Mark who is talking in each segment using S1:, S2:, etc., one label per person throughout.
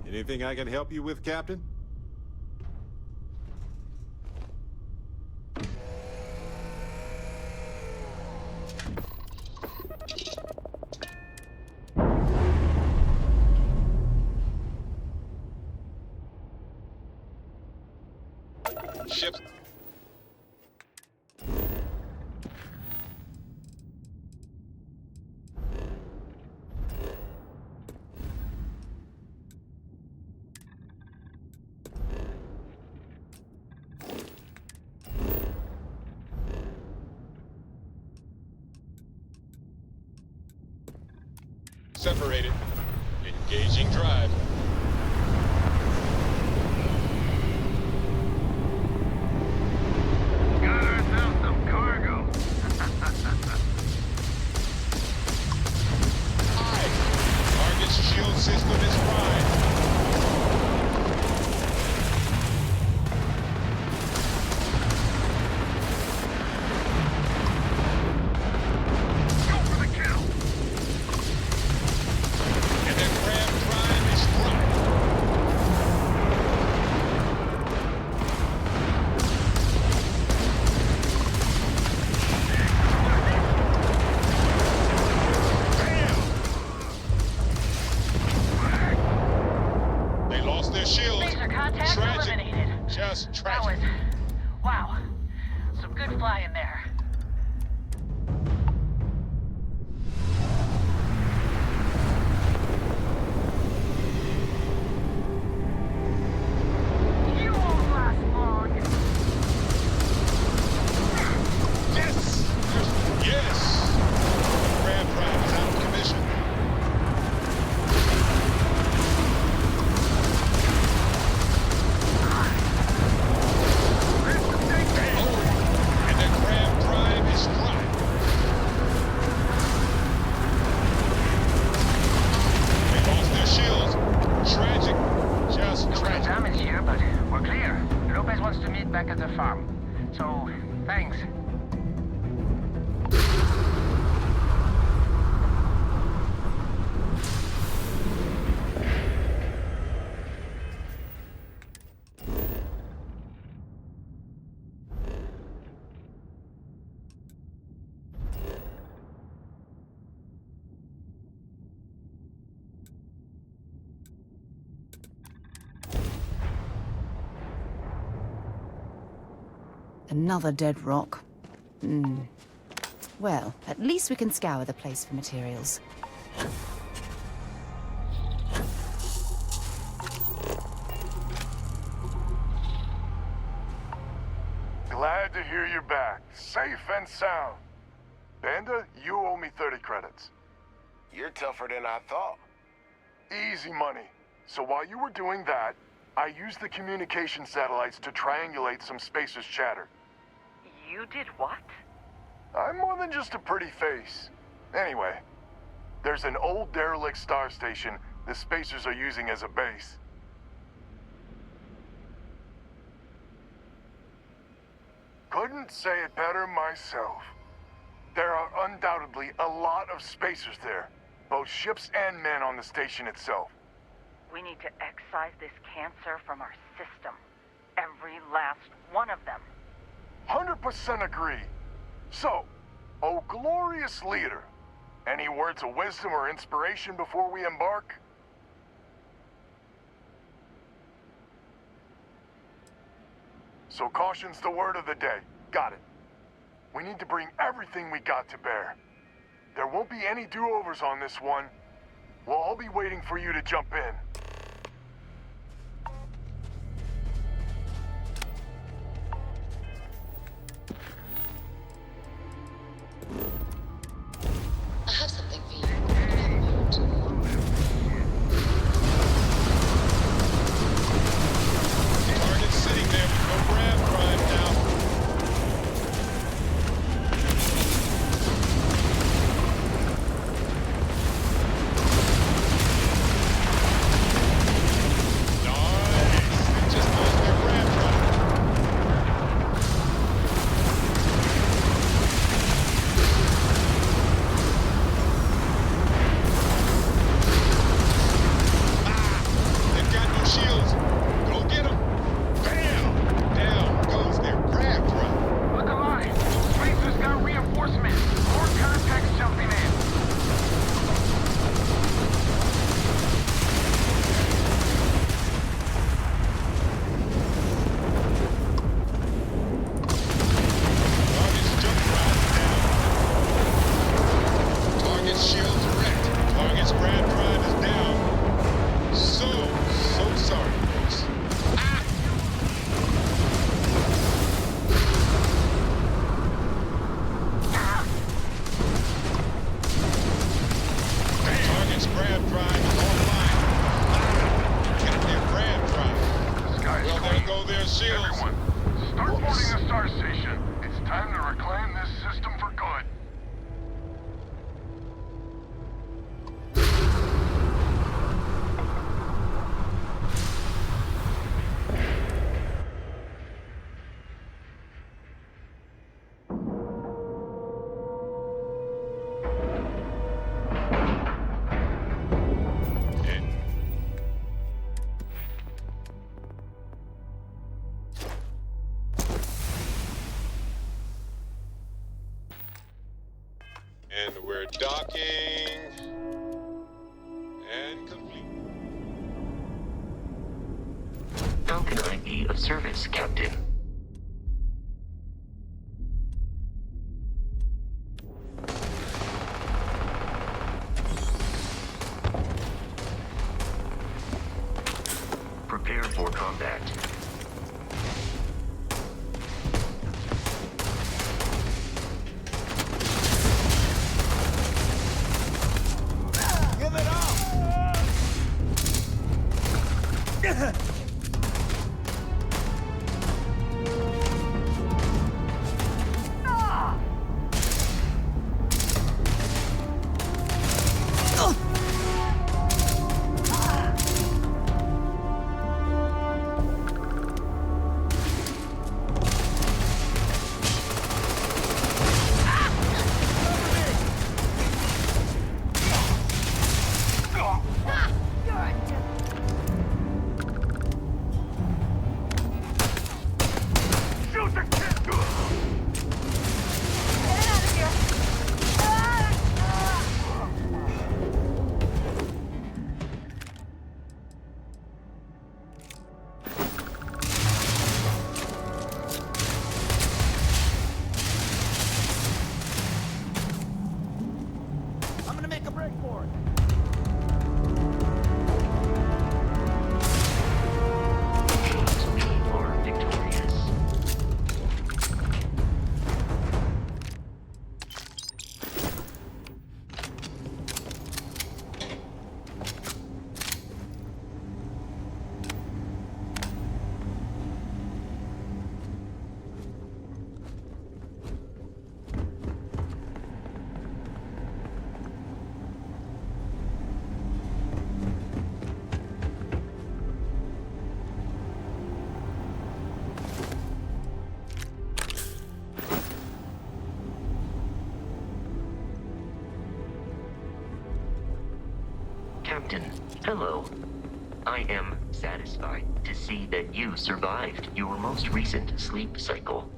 S1: Anything I can help you with, Captain?
S2: Ship. Separated. Engaging drive.
S3: Got ourselves some cargo.
S2: Hi. Target's shield system is fried.
S3: Go for the kill.
S2: And the Crab Prime is fried. They lost their shields.
S4: Laser contact
S2: Tragic.
S4: eliminated.
S2: Just
S4: That
S2: tragic.
S4: was... wow. Some good flying there. You won't last long.
S2: Yes! Yes! Crab Prime is out of commission. Oh! And the Crab Prime is fried. They lost their shields. Tragic. Just
S3: Took some
S2: tragic.
S3: damage here, but we're clear. Lopez wants to meet back at the farm. So, thanks.
S5: Another dead rock. Well, at least we can scour the place for materials.
S6: Glad to hear you're back, safe and sound. Banda, you owe me 30 credits.
S7: You're tougher than I thought.
S6: Easy money. So while you were doing that, I used the communication satellites to triangulate some Spacer's chatter.
S4: You did what?
S6: I'm more than just a pretty face. Anyway, there's an old derelict star station the Spacers are using as a base. Couldn't say it better myself. There are undoubtedly a lot of Spacers there, both ships and men on the station itself.
S4: We need to excise this cancer from our system. Every last one of them.
S6: 100% agree. So, oh glorious leader, any words of wisdom or inspiration before we embark? So caution's the word of the day. Got it. We need to bring everything we got to bear. There won't be any do-overs on this one. We'll all be waiting for you to jump in.
S8: I have something for you. Another moment.
S2: Target's sitting there with no Crab Prime now. shields.
S6: Everyone, start boarding the Star Station. It's time to reclaim this system for good.
S2: And we're docking. And complete.
S9: How can I be of service, Captain? Prepare for combat. We are victorious. Captain, hello. I am satisfied to see that you survived your most recent sleep cycle.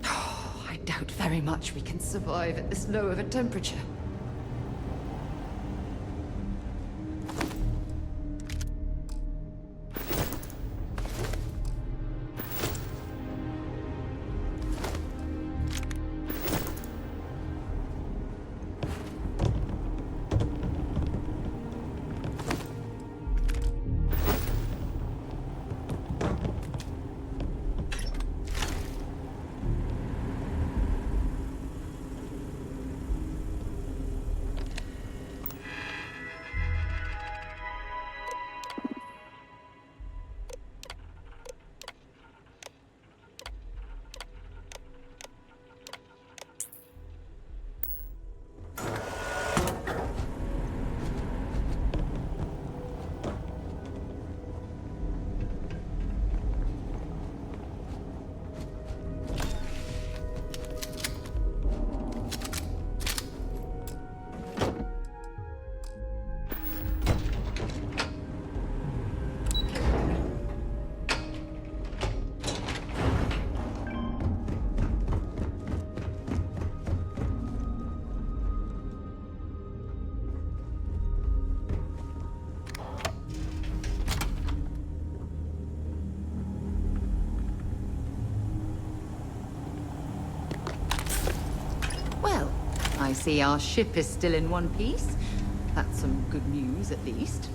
S5: I doubt very much we can survive at this low of a temperature. I see our ship is still in one piece. That's some good news, at least.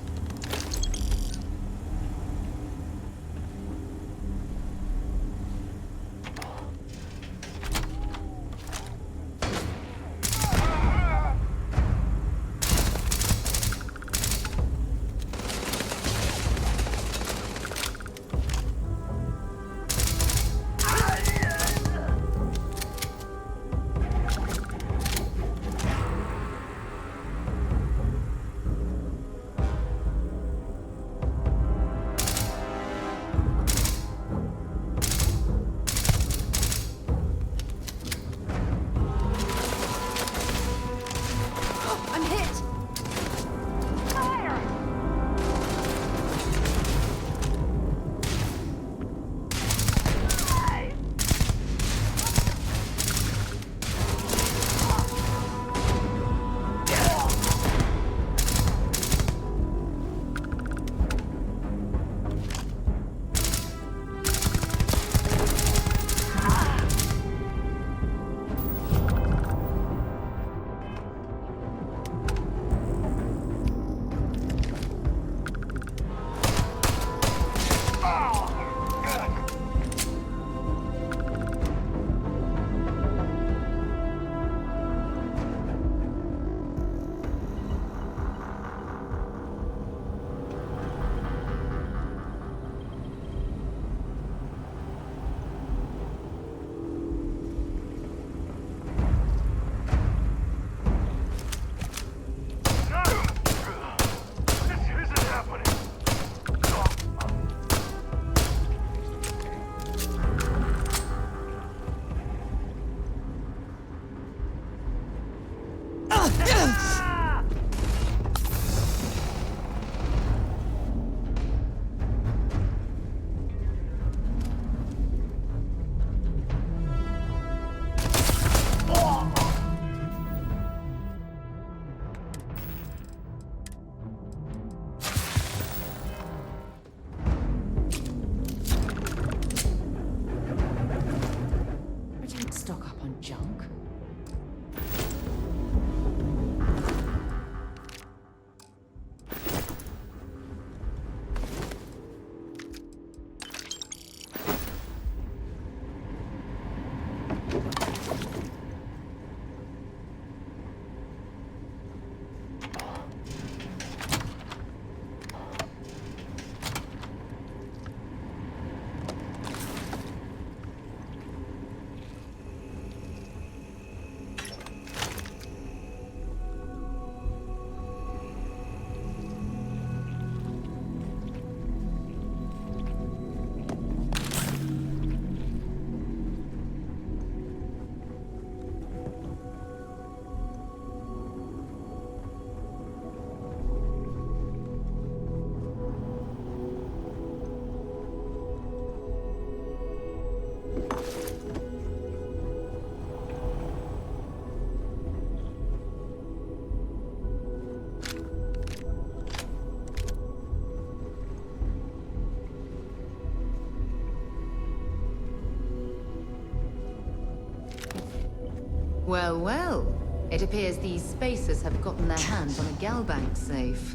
S5: Well, well. It appears these spacers have gotten their hands on a Galbank safe.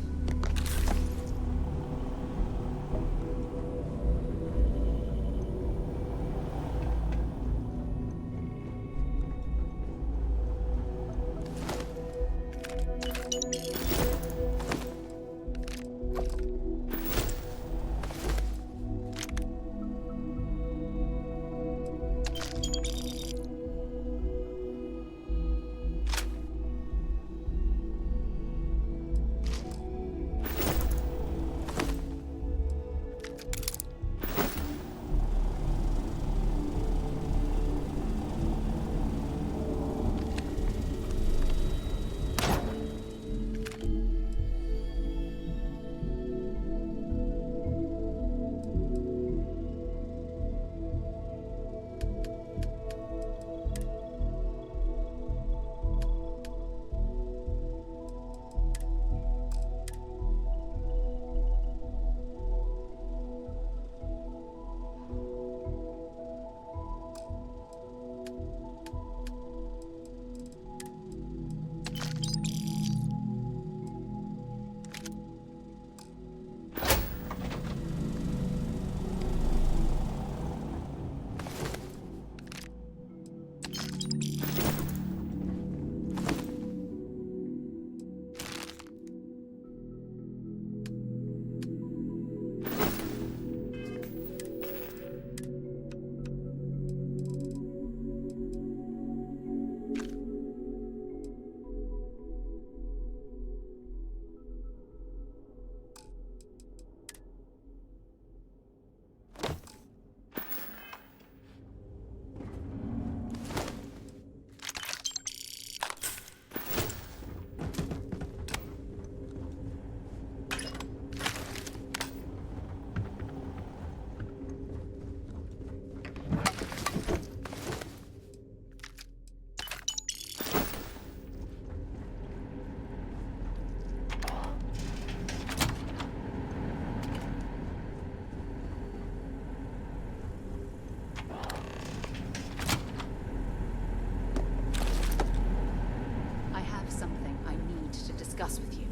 S5: Discuss with you.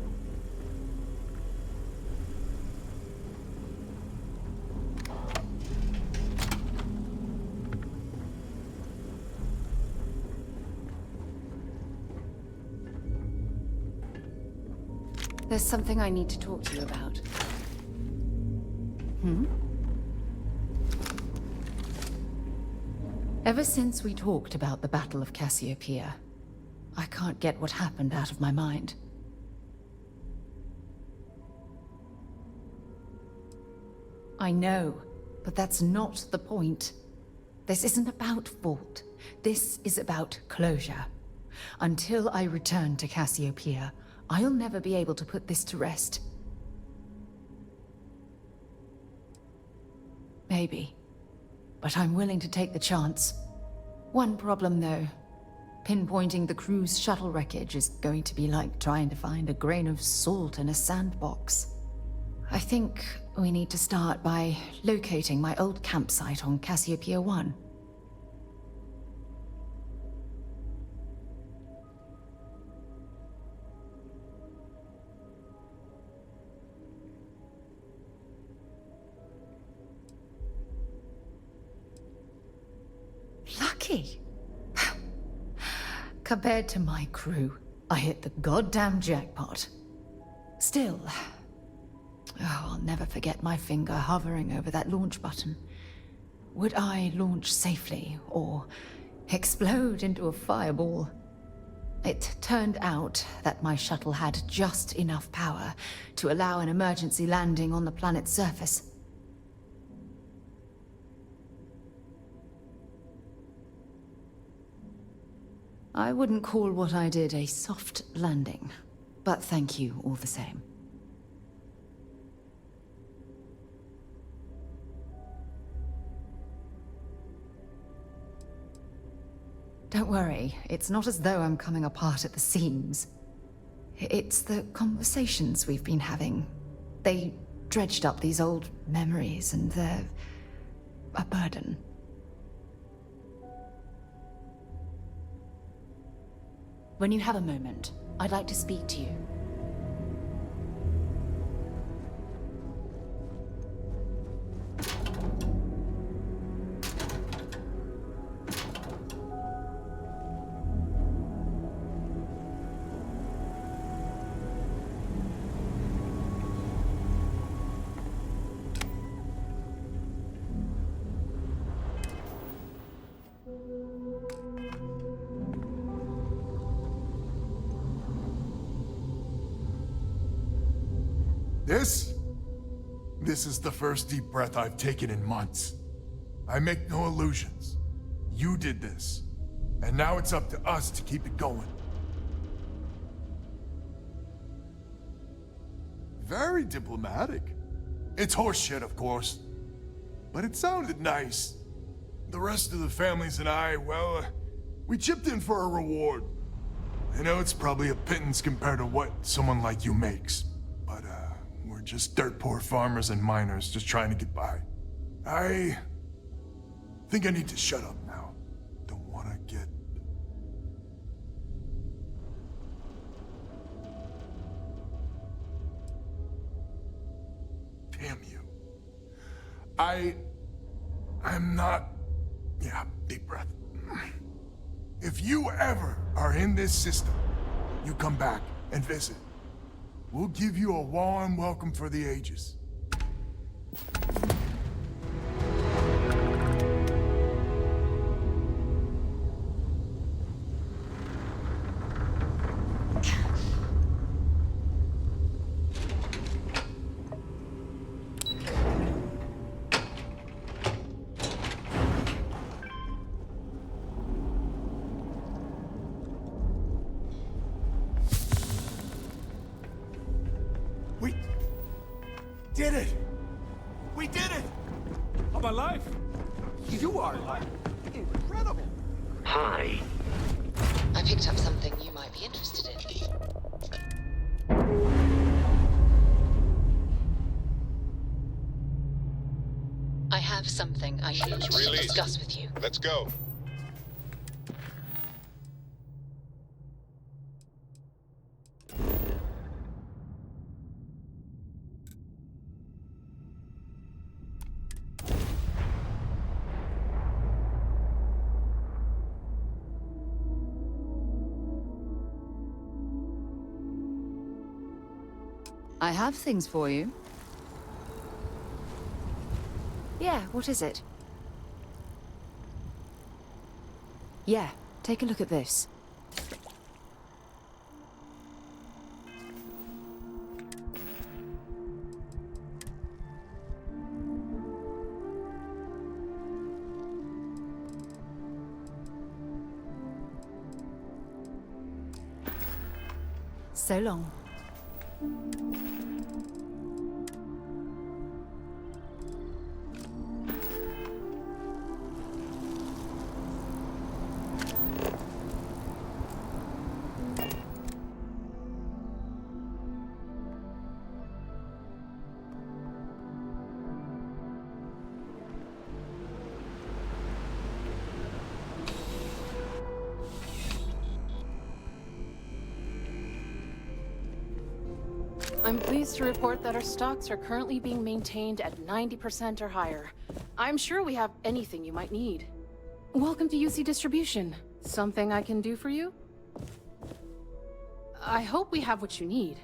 S5: There's something I need to talk to you about. Ever since we talked about the Battle of Cassiopeia, I can't get what happened out of my mind. I know, but that's not the point. This isn't about fault. This is about closure. Until I return to Cassiopeia, I'll never be able to put this to rest. Maybe. But I'm willing to take the chance. One problem, though. Pinpointing the crew's shuttle wreckage is going to be like trying to find a grain of salt in a sandbox. I think we need to start by locating my old campsite on Cassiopeia 1. Lucky. Compared to my crew, I hit the goddamn jackpot. Still, I'll never forget my finger hovering over that launch button. Would I launch safely, or explode into a fireball? It turned out that my shuttle had just enough power to allow an emergency landing on the planet's surface. I wouldn't call what I did a soft landing, but thank you all the same. Don't worry, it's not as though I'm coming apart at the seams. It's the conversations we've been having. They dredged up these old memories, and they're a burden. When you have a moment, I'd like to speak to you.
S6: This is the first deep breath I've taken in months. I make no illusions. You did this, and now it's up to us to keep it going. Very diplomatic. It's horseshit, of course, but it sounded nice. The rest of the families and I, well, we chipped in for a reward. I know it's probably a pittance compared to what someone like you makes, but we're just dirt poor farmers and miners just trying to get by. I think I need to shut up now. Don't want to get... Damn you. I'm not... Yeah, deep breath. If you ever are in this system, you come back and visit. We'll give you a warm welcome for the ages. Did it! We did it!
S10: I'm alive! You are alive! Incredible!
S9: Hi.
S8: I picked up something you might be interested in. I have something I need to
S2: Release.
S8: discuss with you.
S2: Let's go.
S5: I have things for you. Yeah, what is it? Yeah, take a look at this. So long.
S11: I'm pleased to report that our stocks are currently being maintained at 90% or higher. I'm sure we have anything you might need. Welcome to UC Distribution. Something I can do for you? I hope we have what you need.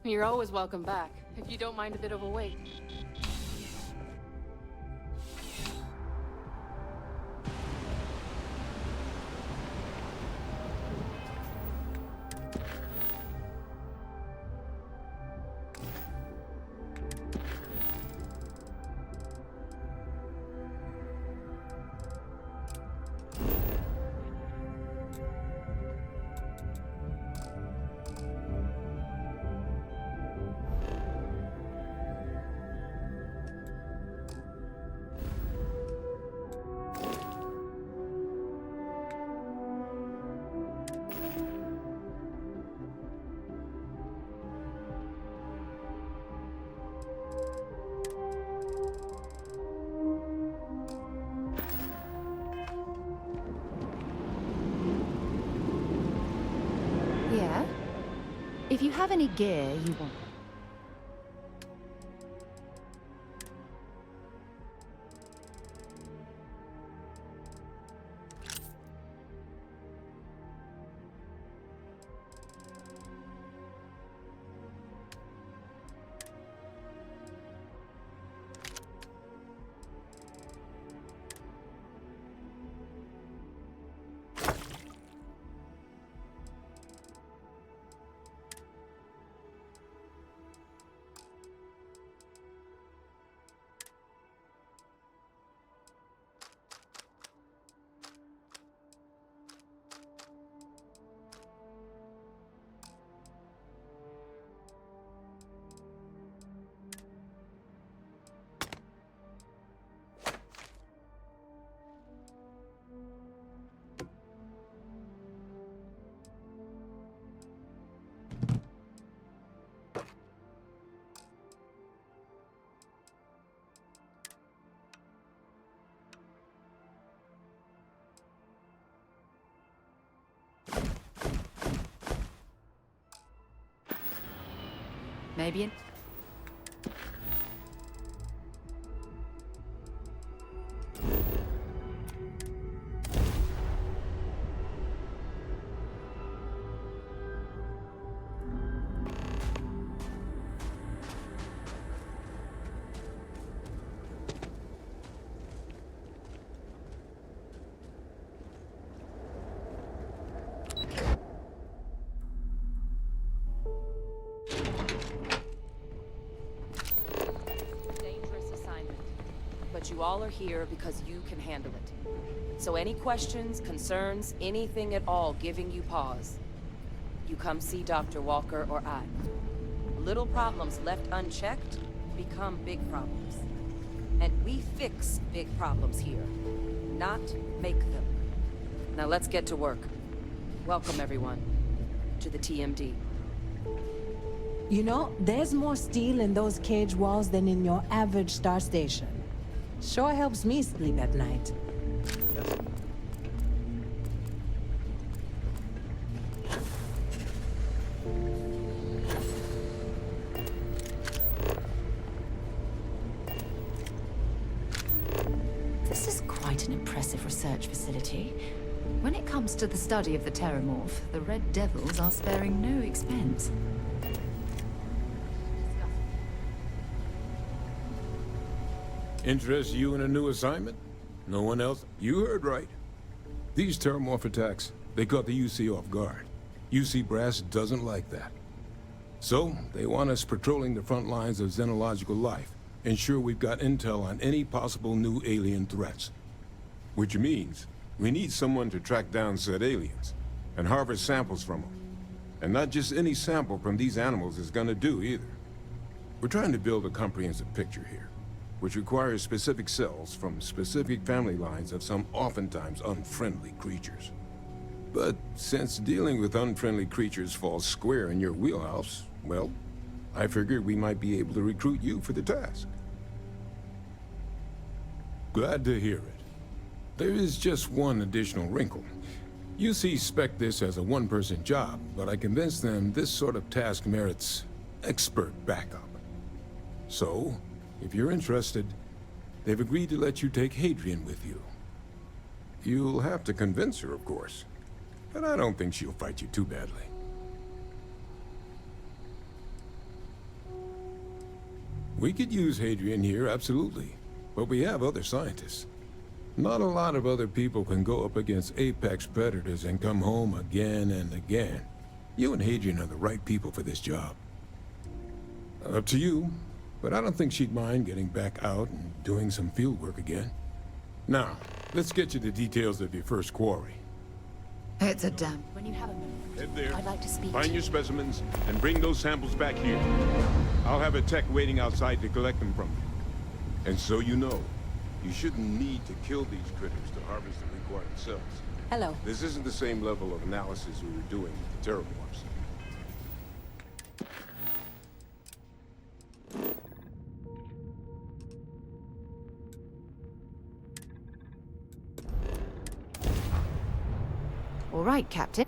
S11: You're always welcome back, if you don't mind a bit of a wait.
S5: Yeah? If you have any gear you want... Maybe in...
S12: You all are here because you can handle it. So any questions, concerns, anything at all giving you pause, you come see Dr. Walker or I. Little problems left unchecked become big problems. And we fix big problems here, not make them. Now let's get to work. Welcome everyone to the TMD.
S13: You know, there's more steel in those cage walls than in your average star station. Sure helps me sleep at night.
S5: This is quite an impressive research facility. When it comes to the study of the Terramorph, the Red Devils are sparing no expense.
S14: Interest you in a new assignment? No one else? You heard right. These Terramorph attacks, they caught the UC off guard. UC Brass doesn't like that. So, they want us patrolling the front lines of xenological life, ensure we've got intel on any possible new alien threats. Which means, we need someone to track down said aliens, and harvest samples from them. And not just any sample from these animals is gonna do either. We're trying to build a comprehensive picture here, which requires specific cells from specific family lines of some oftentimes unfriendly creatures. But since dealing with unfriendly creatures falls square in your wheelhouse, well, I figured we might be able to recruit you for the task. Glad to hear it. There is just one additional wrinkle. UC spec this as a one-person job, but I convinced them this sort of task merits expert backup. So, if you're interested, they've agreed to let you take Hadrian with you. You'll have to convince her, of course. But I don't think she'll fight you too badly. We could use Hadrian here, absolutely. But we have other scientists. Not a lot of other people can go up against apex predators and come home again and again. You and Hadrian are the right people for this job. Up to you, but I don't think she'd mind getting back out and doing some field work again. Now, let's get you the details of your first quarry.
S5: It's a damn.
S11: When you have a minute,
S14: Head there,
S11: I'd like to speak
S14: find
S11: to
S14: your specimens, and bring those samples back here. I'll have a tech waiting outside to collect them from you. And so you know, you shouldn't need to kill these critters to harvest the required cells.
S13: Hello.
S14: This isn't the same level of analysis we were doing with the terramorphs.
S5: All right, Captain.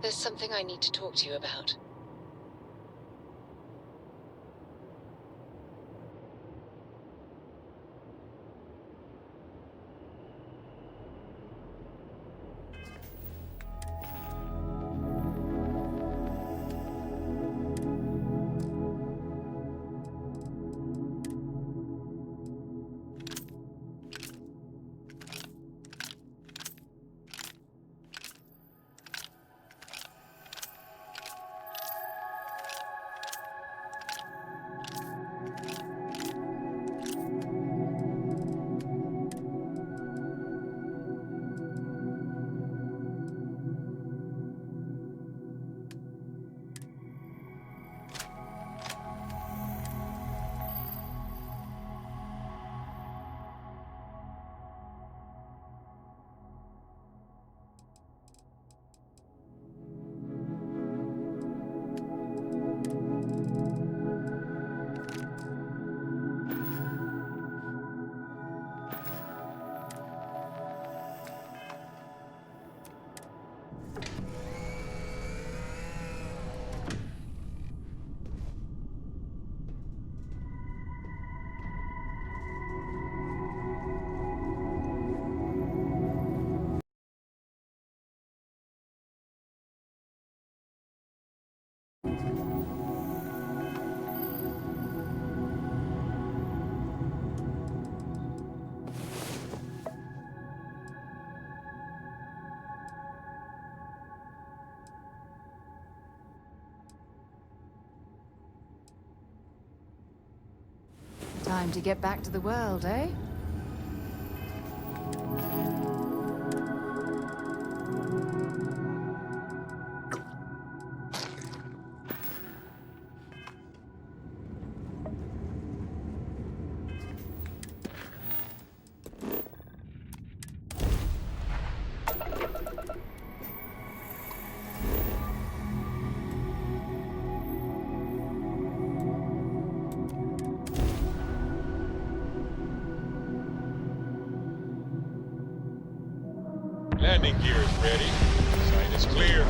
S8: There's something I need to talk to you about.
S5: Time to get back to the world, eh?
S2: Landing gear is ready. Site is clear.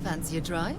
S5: Fancy a drive?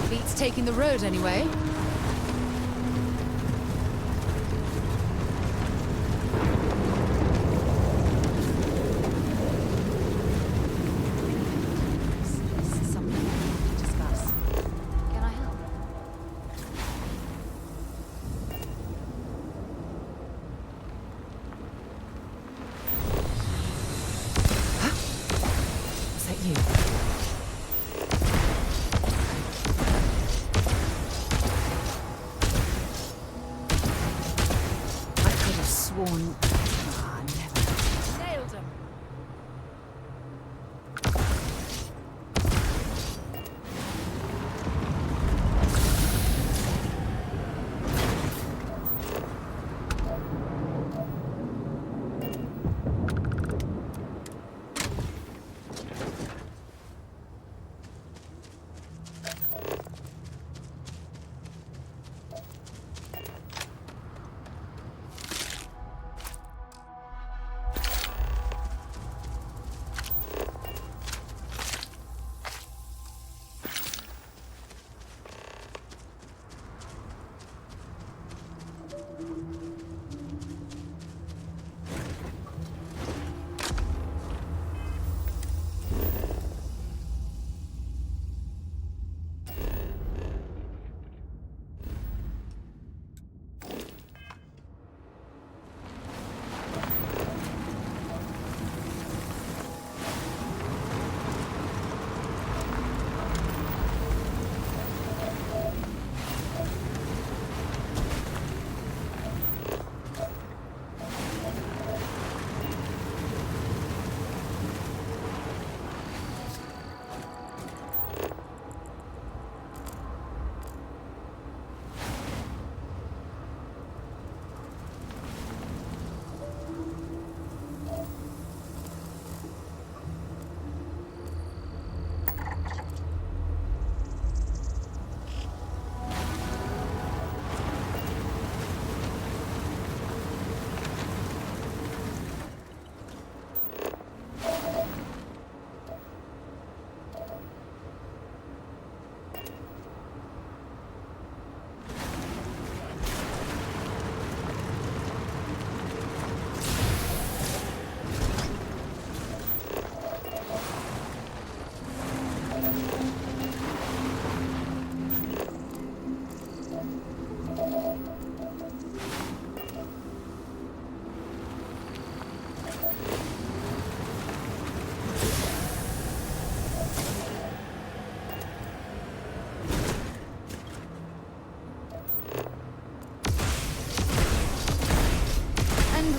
S5: Beats taking the road anyway.
S12: Something we need to discuss. Can I help?
S5: Is that you? Sworn. Ah, never. Nailed him.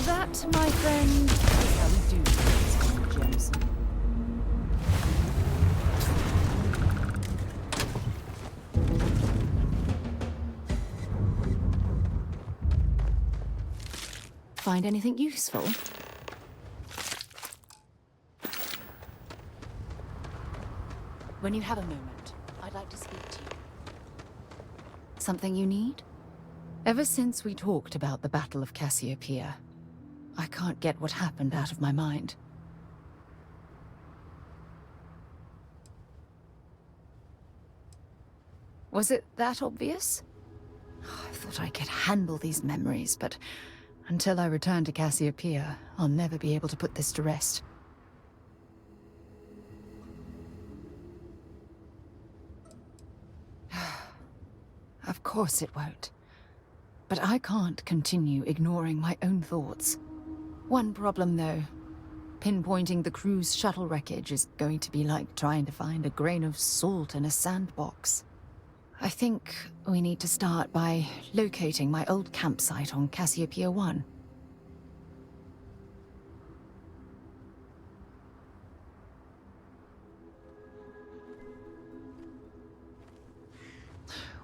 S5: That, my friend, is how we do things, Jameson. Find anything useful? When you have a moment, I'd like to speak to you. Something you need? Ever since we talked about the Battle of Cassiopeia, I can't get what happened out of my mind. Was it that obvious? I thought I could handle these memories, but until I return to Cassiopeia, I'll never be able to put this to rest. Of course it won't. But I can't continue ignoring my own thoughts. One problem, though. Pinpointing the crew's shuttle wreckage is going to be like trying to find a grain of salt in a sandbox. I think we need to start by locating my old campsite on Cassiopeia 1.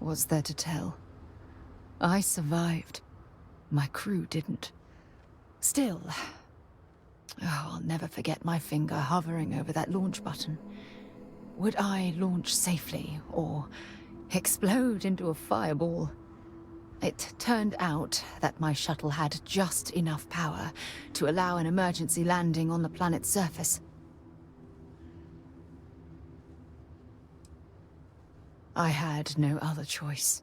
S5: was there to tell? I survived. My crew didn't. Still, I'll never forget my finger hovering over that launch button. Would I launch safely, or explode into a fireball? It turned out that my shuttle had just enough power to allow an emergency landing on the planet's surface. I had no other choice.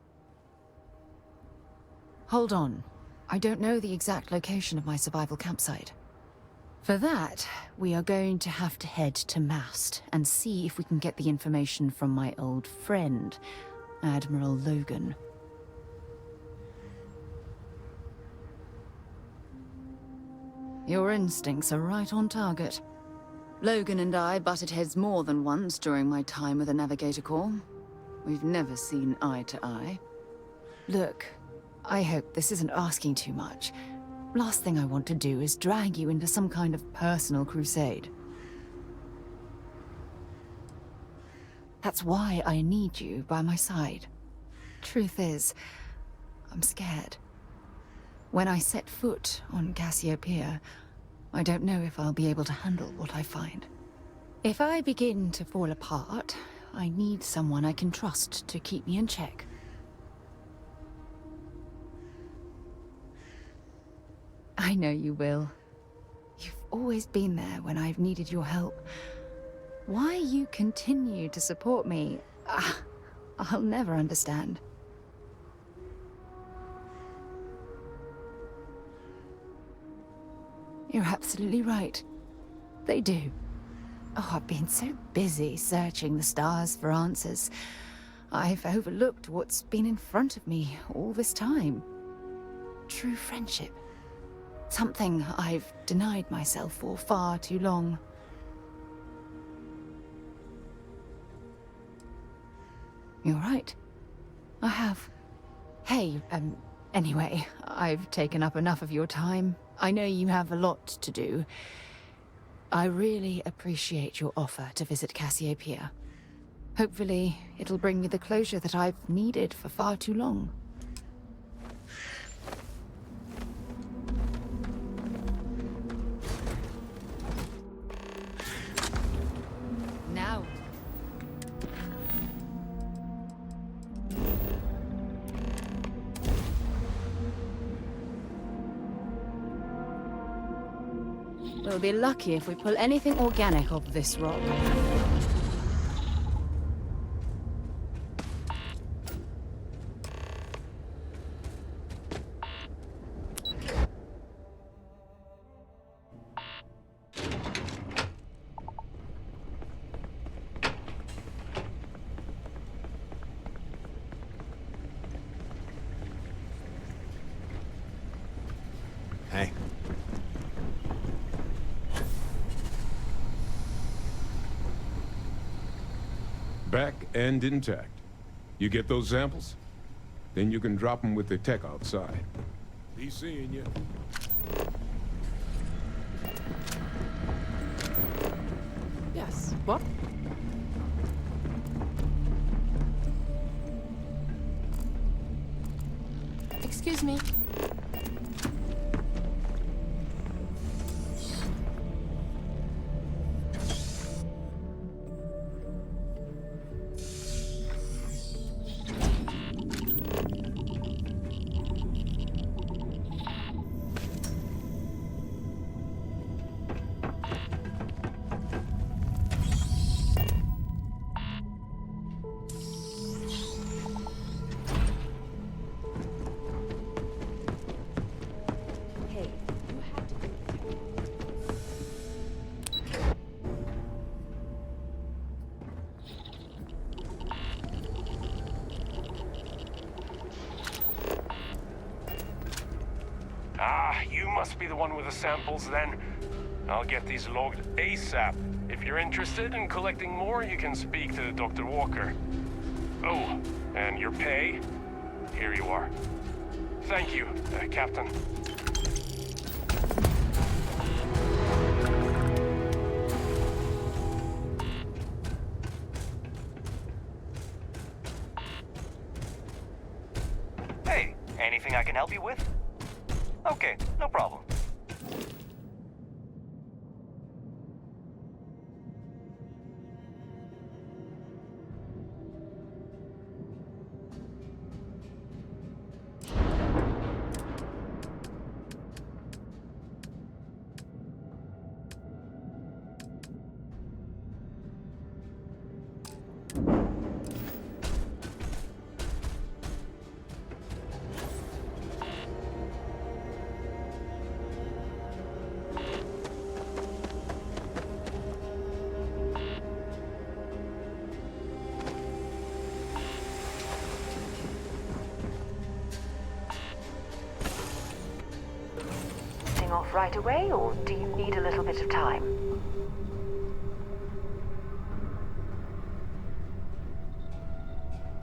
S5: Hold on. I don't know the exact location of my survival campsite. For that, we are going to have to head to Mast and see if we can get the information from my old friend, Admiral Logan. Your instincts are right on target. Logan and I butted heads more than once during my time with the Navigator Corps. We've never seen eye to eye. Look, I hope this isn't asking too much. Last thing I want to do is drag you into some kind of personal crusade. That's why I need you by my side. Truth is, I'm scared. When I set foot on Cassiopeia, I don't know if I'll be able to handle what I find. If I begin to fall apart, I need someone I can trust to keep me in check. I know you will. You've always been there when I've needed your help. Why you continue to support me, I'll never understand. You're absolutely right. They do. Oh, I've been so busy searching the stars for answers. I've overlooked what's been in front of me all this time. True friendship. Something I've denied myself for far too long. You're right. I have. Hey, anyway, I've taken up enough of your time. I know you have a lot to do. I really appreciate your offer to visit Cassiopeia. Hopefully, it'll bring me the closure that I've needed for far too long. Now. We'll be lucky if we pull anything organic off this rock.
S1: Hey.
S14: Back and intact. You get those samples? Then you can drop them with the tech outside. Be seeing you.
S11: Yes. What? Excuse me.
S15: You must be the one with the samples, then. I'll get these logged ASAP. If you're interested in collecting more, you can speak to Dr. Walker. Oh, and your pay? Here you are. Thank you, Captain.
S16: Anything I can help you with? Okay, no problem.
S4: Off right away, or do you need a little bit of time?